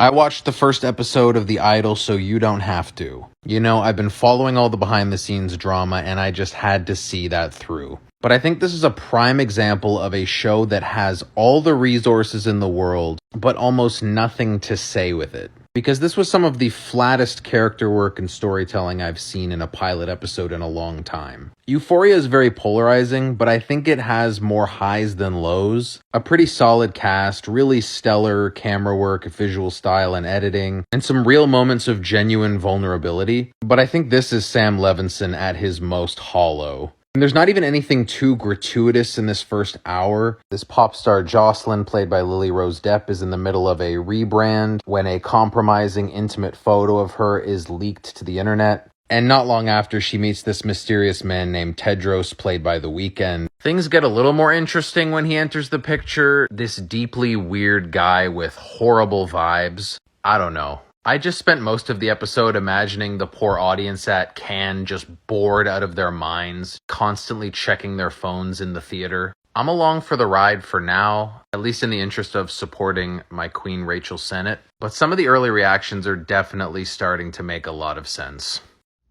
I watched the first episode of The Idol, so you don't have to. You know, I've been following all the behind the scenes drama, and I just had to see that through. But I think this is a prime example of a show that has all the resources in the world, but almost nothing to say with it. Because this was some of the flattest character work and storytelling I've seen in a pilot episode in a long time. Euphoria is very polarizing, but I think it has more highs than lows. A pretty solid cast, really stellar camera work, visual style, and editing, and some real moments of genuine vulnerability. But I think this is Sam Levinson at his most hollow. And there's not even anything too gratuitous in this first hour. This pop star Jocelyn, played by Lily Rose Depp, is in the middle of a rebrand when a compromising intimate photo of her is leaked to the internet. And not long after, she meets this mysterious man named Tedros, played by The Weeknd. Things get a little more interesting when he enters the picture. This deeply weird guy with horrible vibes. I don't know. I just spent most of the episode imagining the poor audience at Cannes just bored out of their minds, constantly checking their phones in the theater. I'm along for the ride for now, at least in the interest of supporting my queen Rachel Sennett, but some of the early reactions are definitely starting to make a lot of sense.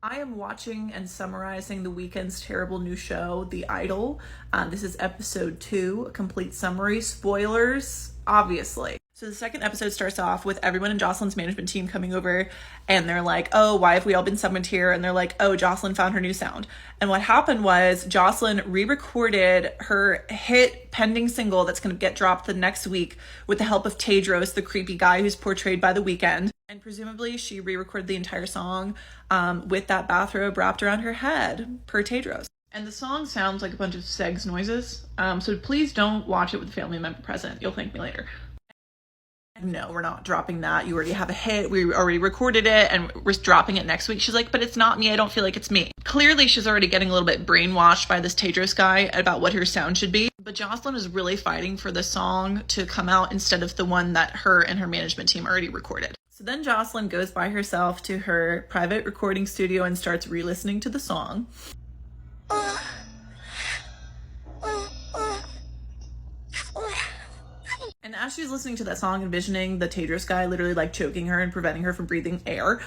I am watching and summarizing The Weeknd's terrible new show, The Idol. This is episode 2, a complete summary. Spoilers, obviously. So the second episode starts off with everyone in Jocelyn's management team coming over, and they're like, oh, why have we all been summoned here? And they're like, oh, Jocelyn found her new sound. And what happened was Jocelyn re-recorded her hit pending single that's going to get dropped the next week with the help of Tedros, the creepy guy who's portrayed by The Weeknd. And presumably she re-recorded the entire song with that bathrobe wrapped around her head, per Tedros. And the song sounds like a bunch of sex noises, so please don't watch it with a family member present. You'll thank me later. No, we're not dropping that. You already have a hit. We already recorded it and we're dropping it next week. She's like, but it's not me. I don't feel like it's me. Clearly, she's already getting a little bit brainwashed by this Tedros guy about what her sound should be. But Jocelyn is really fighting for the song to come out instead of the one that her and her management team already recorded. So then Jocelyn goes by herself to her private recording studio and starts re-listening to the song. And as she's listening to that song, envisioning the Tedros guy literally like choking her and preventing her from breathing air,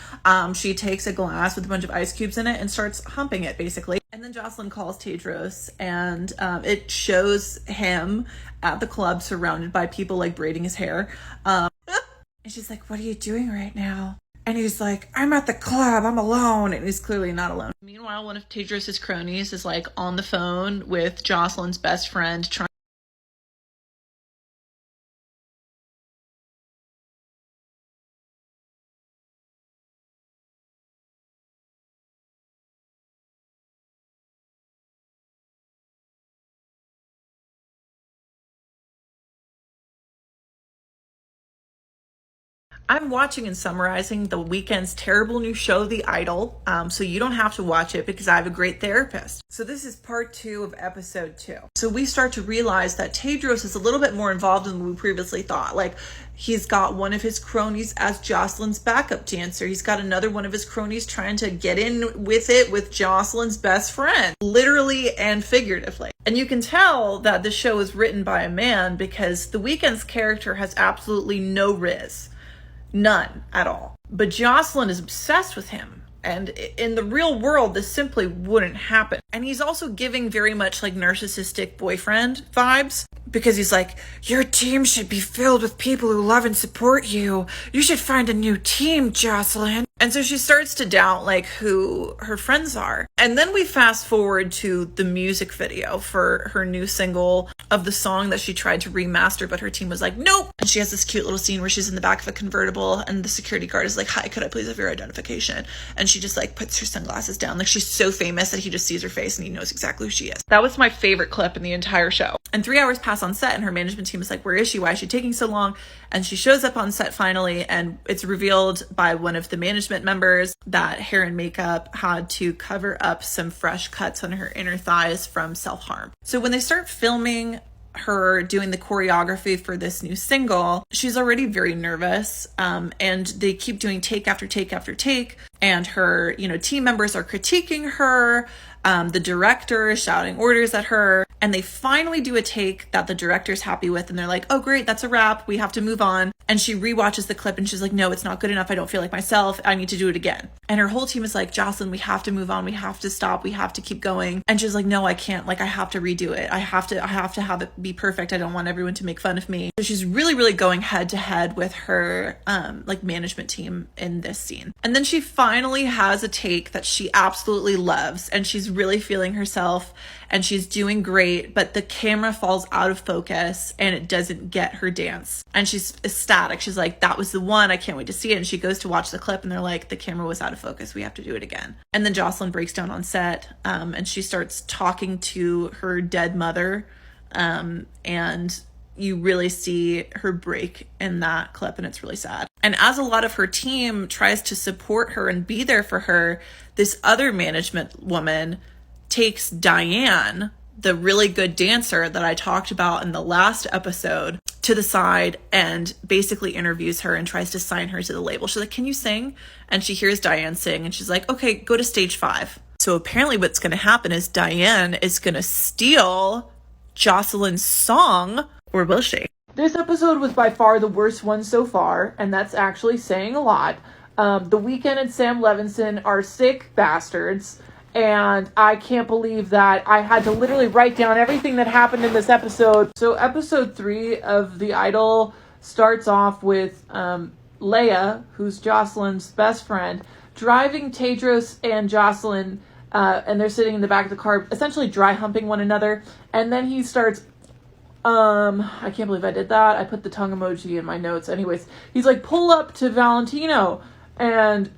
she takes a glass with a bunch of ice cubes in it and starts humping it, basically. And then Jocelyn calls Tedros, and it shows him at the club surrounded by people like braiding his hair. And she's like, what are you doing right now? And he's like, I'm at the club, I'm alone. And he's clearly not alone. Meanwhile, one of Tedros' cronies is like on the phone with Jocelyn's best friend trying. I'm watching and summarizing The Weeknd's terrible new show, The Idol, so you don't have to watch it because I have a great therapist. So this is part 2 of episode 2. So we start to realize that Tedros is a little bit more involved than we previously thought. Like, he's got one of his cronies as Jocelyn's backup dancer. He's got another one of his cronies trying to get in with it with Jocelyn's best friend, literally and figuratively. And you can tell that the show is written by a man because The Weeknd's character has absolutely no riz. None at all. But Jocelyn is obsessed with him. And in the real world, this simply wouldn't happen. And he's also giving very much like narcissistic boyfriend vibes because he's like, your team should be filled with people who love and support you. You should find a new team, Jocelyn. And so she starts to doubt like who her friends are. And then we fast forward to the music video for her new single of the song that she tried to remaster, but her team was like, nope. And she has this cute little scene where she's in the back of a convertible and the security guard is like, hi, could I please have your identification? And she just like puts her sunglasses down. Like, she's so famous that he just sees her face and he knows exactly who she is. That was my favorite clip in the entire show. And 3 hours pass on set and her management team is like, where is she? Why is she taking so long? And she shows up on set finally, and it's revealed by one of the management members that hair and makeup had to cover up some fresh cuts on her inner thighs from self-harm. So when they start filming her doing the choreography for this new single, she's already very nervous, and they keep doing take after take after take, and her team members are critiquing her, The director is shouting orders at her, and they finally do a take that the director's happy with, and they're like, oh great, that's a wrap, we have to move on. And she rewatches the clip and she's like, no, it's not good enough, I don't feel like myself, I need to do it again. And her whole team is like, Jocelyn, we have to move on, we have to stop, we have to keep going. And she's like, no, I can't, like I have to redo it, I have to have it be perfect, I don't want everyone to make fun of me. So she's really going head to head with her like management team in this scene. And then she finally has a take that she absolutely loves, and she's really feeling herself and she's doing great, but the camera falls out of focus and it doesn't get her dance. And she's ecstatic. She's like, that was the one, I can't wait to see it. And she goes to watch the clip and they're like, the camera was out of focus, we have to do it again. And then Jocelyn breaks down on set, and she starts talking to her dead mother, and you really see her break in that clip, and it's really sad. And as a lot of her team tries to support her and be there for her, this other management woman takes Diane, the really good dancer that I talked about in the last episode, to the side and basically interviews her and tries to sign her to the label. She's like, can you sing? And she hears Diane sing and she's like, okay, go to stage 5. So apparently what's going to happen is Diane is going to steal Jocelyn's song, or will she? This episode was by far the worst one so far, and that's actually saying a lot. The Weeknd and Sam Levinson are sick bastards, and I can't believe that I had to literally write down everything that happened in this episode. So episode 3 of The Idol starts off with Leia, who's Jocelyn's best friend, driving Tedros and Jocelyn, and they're sitting in the back of the car, essentially dry humping one another. And then he starts, I can't believe I did that. I put the tongue emoji in my notes. Anyways, he's like, pull up to Valentino. And,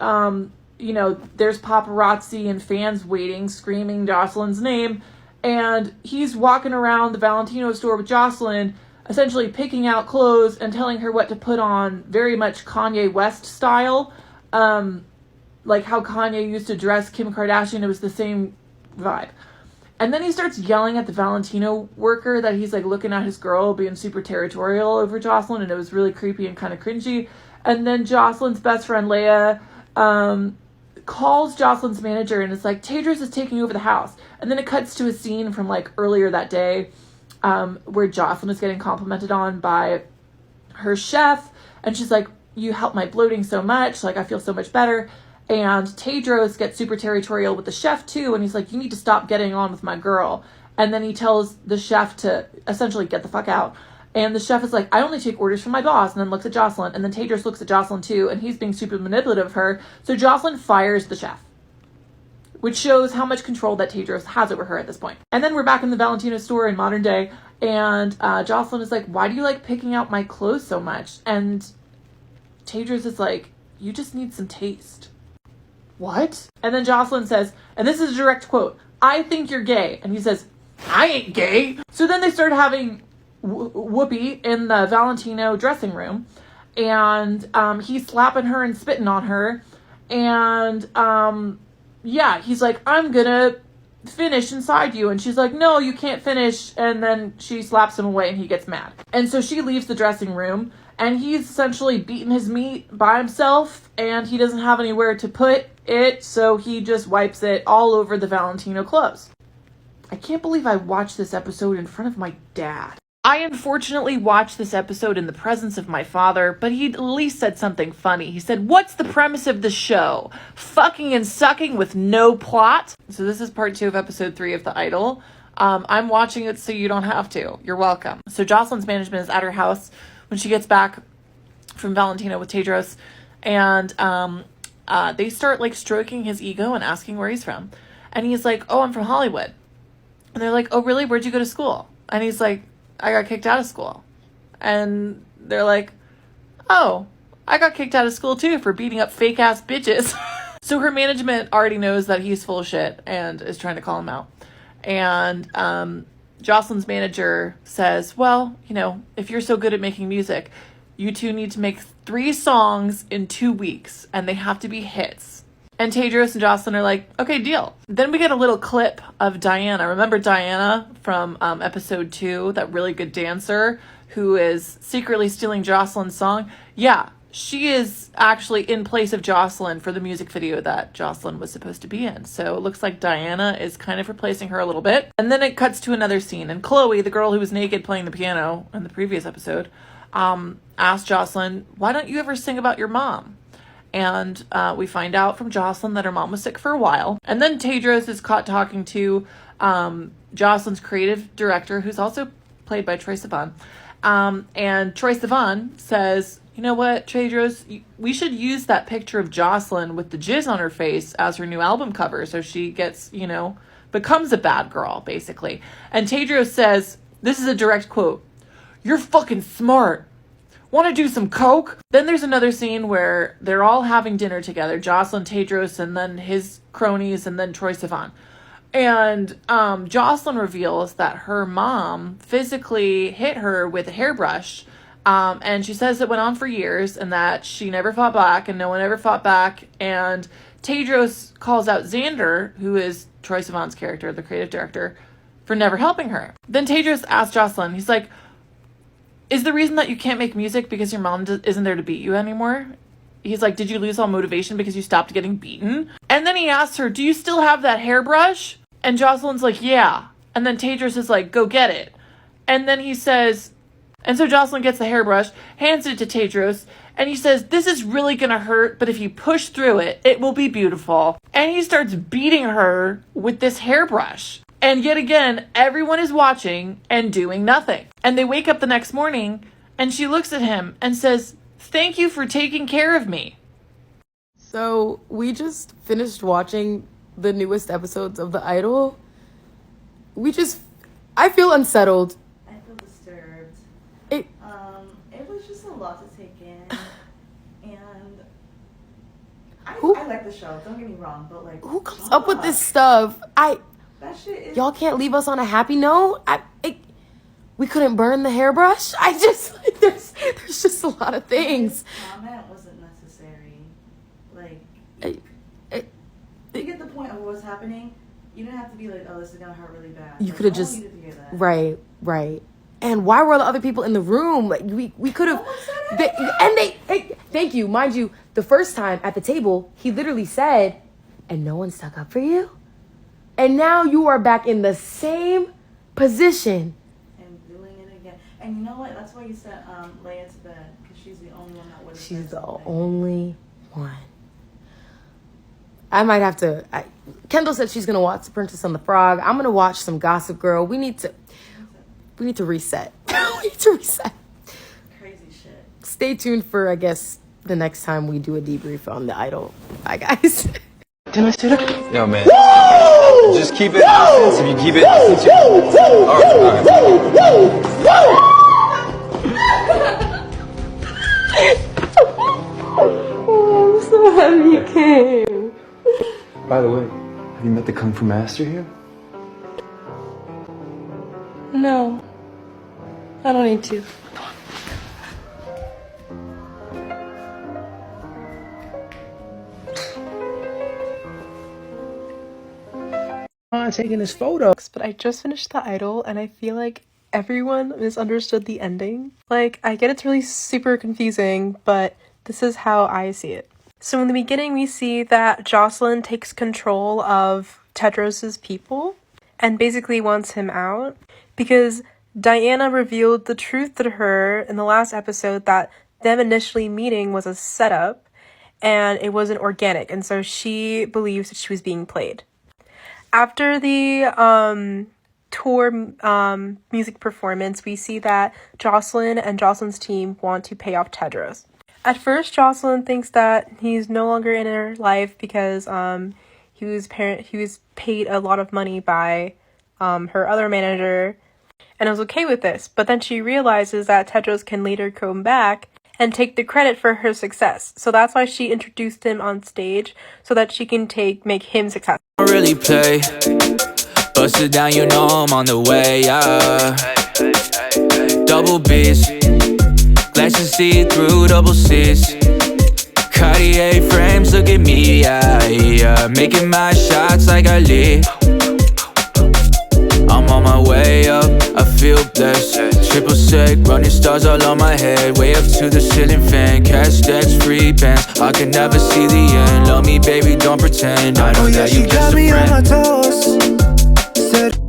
you know, there's paparazzi and fans waiting, screaming Jocelyn's name. And he's walking around the Valentino store with Jocelyn, essentially picking out clothes and telling her what to put on, very much Kanye West style. Like how Kanye used to dress Kim Kardashian. It was the same vibe. And then he starts yelling at the Valentino worker that he's like looking at his girl being super territorial over Jocelyn, and it was really creepy and kind of cringy. And then Jocelyn's best friend Leia calls Jocelyn's manager and is like, Tedros is taking over the house. And then it cuts to a scene from like earlier that day where Jocelyn is getting complimented on by her chef, and she's like, you help my bloating so much, like I feel so much better. And Tedros gets super territorial with the chef too, and he's like, you need to stop getting on with my girl. And then he tells the chef to essentially get the fuck out. And the chef is like, I only take orders from my boss, and then looks at Jocelyn. And then Tedros looks at Jocelyn too, and he's being super manipulative of her. So Jocelyn fires the chef, which shows how much control that Tedros has over her at this point. And then we're back in the Valentino store in modern day, and Jocelyn is like, why do you like picking out my clothes so much? And Tedros is like, you just need some taste. What? And then Jocelyn says, and this is a direct quote, I think you're gay. And he says, I ain't gay. So then they start having whoopee in the Valentino dressing room, and he's slapping her and spitting on her. And yeah, he's like, I'm gonna finish inside you. And she's like, no, you can't finish. And then she slaps him away and he gets mad. And so she leaves the dressing room, and he's essentially beating his meat by himself, and he doesn't have anywhere to put it, so he just wipes it all over the Valentino clothes. I can't believe I watched this episode in front of my dad. I unfortunately watched this episode in the presence of my father, but he at least said something funny. He said, what's the premise of the show? Fucking and sucking with no plot? So this is part 2 of episode 3 of The Idol. I'm watching it so you don't have to. You're welcome. So Jocelyn's management is at her house when she gets back from Valentino with Tedros, and they start like stroking his ego and asking where he's from. And he's like, oh, I'm from Hollywood. And they're like, oh, really? Where'd you go to school? And he's like, I got kicked out of school. And they're like, oh, I got kicked out of school too for beating up fake ass bitches. So her management already knows that he's full of shit and is trying to call him out. And Jocelyn's manager says, well, you know, if you're so good at making music, you two need to make 3 songs in 2 weeks, and they have to be hits. And Tedros and Jocelyn are like, okay, deal. Then we get a little clip of Diana. Remember Diana from episode 2, that really good dancer who is secretly stealing Jocelyn's song? Yeah, she is actually in place of Jocelyn for the music video that Jocelyn was supposed to be in. So it looks like Diana is kind of replacing her a little bit. And then it cuts to another scene. And Chloe, the girl who was naked playing the piano in the previous episode, asked Jocelyn, why don't you ever sing about your mom? And we find out from Jocelyn that her mom was sick for a while. And then Tedros is caught talking to Jocelyn's creative director, who's also played by Troye Sivan. And Troye Sivan says, you know what, Tedros, we should use that picture of Jocelyn with the jizz on her face as her new album cover, so she gets, becomes a bad girl, basically. And Tedros says, this is a direct quote, "You're fucking smart. Want to do some coke?" Then there's another scene where they're all having dinner together, Jocelyn, Tedros, and then his cronies, and then Troye Sivan. And Jocelyn reveals that her mom physically hit her with a hairbrush. And she says it went on for years and that she never fought back and no one ever fought back. And Tedros calls out Xander, who is Troye Sivan's character, the creative director, for never helping her. Then Tedros asks Jocelyn, he's like, is the reason that you can't make music because your mom isn't there to beat you anymore? He's like, did you lose all motivation because you stopped getting beaten? And then he asks her, do you still have that hairbrush? And Jocelyn's like, yeah. And then Tedros is like, go get it. And then he says, and so Jocelyn gets the hairbrush, hands it to Tedros, and he says, this is really gonna hurt, but if you push through it, it will be beautiful. And he starts beating her with this hairbrush. And yet again, everyone is watching and doing nothing. And they wake up the next morning, and she looks at him and says, thank you for taking care of me. So we just finished watching the newest episodes of The Idol. I feel unsettled. I feel disturbed. It was just a lot to take in, and I Who- like the show. Don't get me wrong, but like, Who comes up with this stuff? That shit is. Y'all can't leave us on a happy note. We couldn't burn the hairbrush. There's just a lot of things. This comment wasn't necessary. Like, I- you get the point of what's happening. You didn't have to be like, oh, this is gonna hurt really bad. You Like, could have no one just needed to hear that. right. And why were the other people in the room? Like we could have. Thank you, mind you. The first time at the table, he literally said, "And no one stuck up for you." And now you are back in the same position. And doing it again. And you know what? That's why you sent Leia to bed, because she's the only one that would. She's the only one. I might have to. Kendall said she's gonna watch The Princess and the Frog. I'm gonna watch some Gossip Girl. We need to reset. We need to reset. Crazy shit. Stay tuned for, I guess, the next time we do a debrief on The Idol. Bye, guys. Didn't I say that? Yo, man. Just keep it offensive. You keep it offensive. Oh, I'm so happy you came. By the way, have you met the Kung Fu Master here? No, I don't need to. Taking this photo. But I just finished The Idol and I feel like everyone misunderstood the ending. Like, I get it's really super confusing, but this is how I see it. So in the beginning, we see that Jocelyn takes control of Tedros's people and basically wants him out because Diana revealed the truth to her in the last episode that them initially meeting was a setup and it wasn't organic, and so she believes that she was being played. After the tour music performance, we see that Jocelyn and Jocelyn's team want to pay off Tedros. At first, Jocelyn thinks that he's no longer in her life because he was paid a lot of money by her other manager, and was okay with this. But then she realizes that Tedros can later come back and take the credit for her success. So that's why she introduced him on stage so that she can make him successful. Really play, bust it down, you know I'm on the way, double B's, glasses see through double C's, Cartier frames, look at me, making my shots like I lead. I'm on my way up, I feel blessed, triple sec, running stars all on my head. Way up to the ceiling fan, cash stacks, free bands. I can never see the end. Love me, baby, don't pretend. I know that you just a friend. Said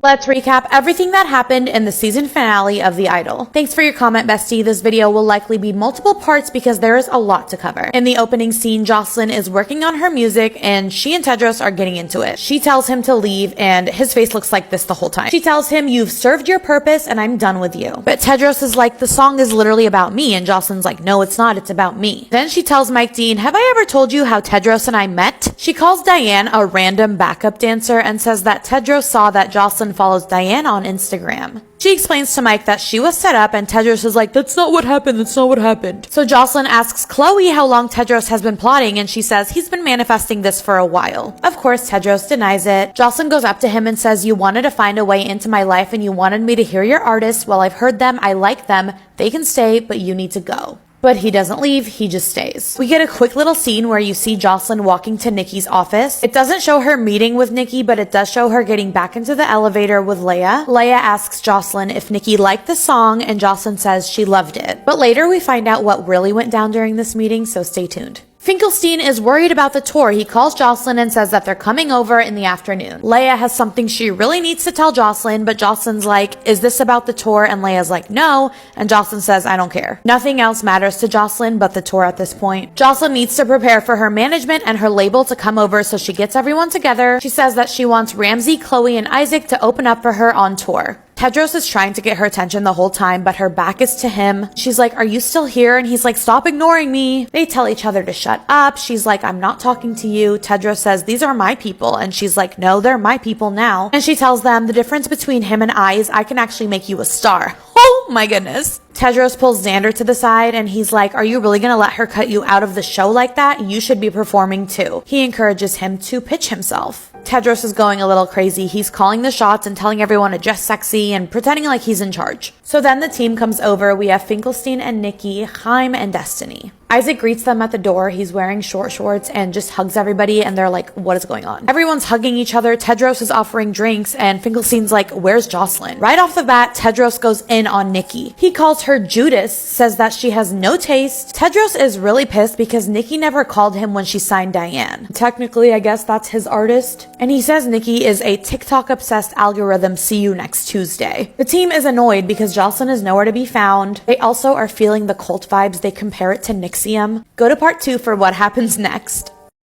Let's recap everything that happened in the season finale of The Idol. Thanks for your comment, bestie. This video will likely be multiple parts because there is a lot to cover. In the opening scene, Jocelyn is working on her music and she and Tedros are getting into it. She tells him to leave and his face looks like this the whole time. She tells him, "You've served your purpose and I'm done with you." But Tedros is like, "The song is literally about me." And Jocelyn's like, "No, it's not. It's about me." Then she tells Mike Dean, "Have I ever told you how Tedros and I met?" She calls Diane a random backup dancer and says that Tedros saw that Jocelyn follows Diane on Instagram. She explains to Mike that she was set up and Tedros is like, "That's not what happened, that's not what happened." So Jocelyn asks Chloe how long Tedros has been plotting and she says he's been manifesting this for a while. Of course, Tedros denies it. Jocelyn goes up to him and says, "You wanted to find a way into my life and you wanted me to hear your artists. Well, I've heard them, I like them, they can stay, but you need to go." But he doesn't leave, he just stays. We get a quick little scene where you see Jocelyn walking to Nikki's office. It doesn't show her meeting with Nikki, but it does show her getting back into the elevator with Leia. Leia asks Jocelyn if Nikki liked the song, and Jocelyn says she loved it. But later we find out what really went down during this meeting, so stay tuned. Finkelstein is worried about the tour. He calls Jocelyn and says that they're coming over in the afternoon. Leia has something she really needs to tell Jocelyn, but Jocelyn's like, "Is this about the tour?" And Leia's like, "No." And Jocelyn says, "I don't care." Nothing else matters to Jocelyn but the tour at this point. Jocelyn needs to prepare for her management and her label to come over, so she gets everyone together. She says that she wants Ramsey, Chloe, and Isaac to open up for her on tour. Tedros is trying to get her attention the whole time, but her back is to him. She's like, "Are you still here?" And he's like, "Stop ignoring me." They tell each other to shut up. She's like, "I'm not talking to you." Tedros says, "These are my people." And she's like, "No, they're my people now." And she tells them, "The difference between him and I is I can actually make you a star." Oh my goodness. Tedros pulls Xander to the side and he's like, "Are you really gonna let her cut you out of the show like that? You should be performing too." He encourages him to pitch himself. Tedros is going a little crazy. He's calling the shots and telling everyone to dress sexy and pretending like he's in charge. So then the team comes over. We have Finkelstein and Nikki, Chaim and Destiny. Isaac greets them at the door. He's wearing short shorts and just hugs everybody and they're like, "What is going on?" Everyone's hugging each other. Tedros is offering drinks and Finkelstein's like, "Where's Jocelyn?" Right off the bat, Tedros goes in on Nikki. He calls her Judas, says that she has no taste. Tedros is really pissed because Nikki never called him when she signed Diane. Technically, I guess that's his artist. And he says Nikki is a TikTok-obsessed algorithm. See you next Tuesday. The team is annoyed because Jocelyn is nowhere to be found. They also are feeling the cult vibes. They compare it to NXIVM. Go to part 2 for what happens next.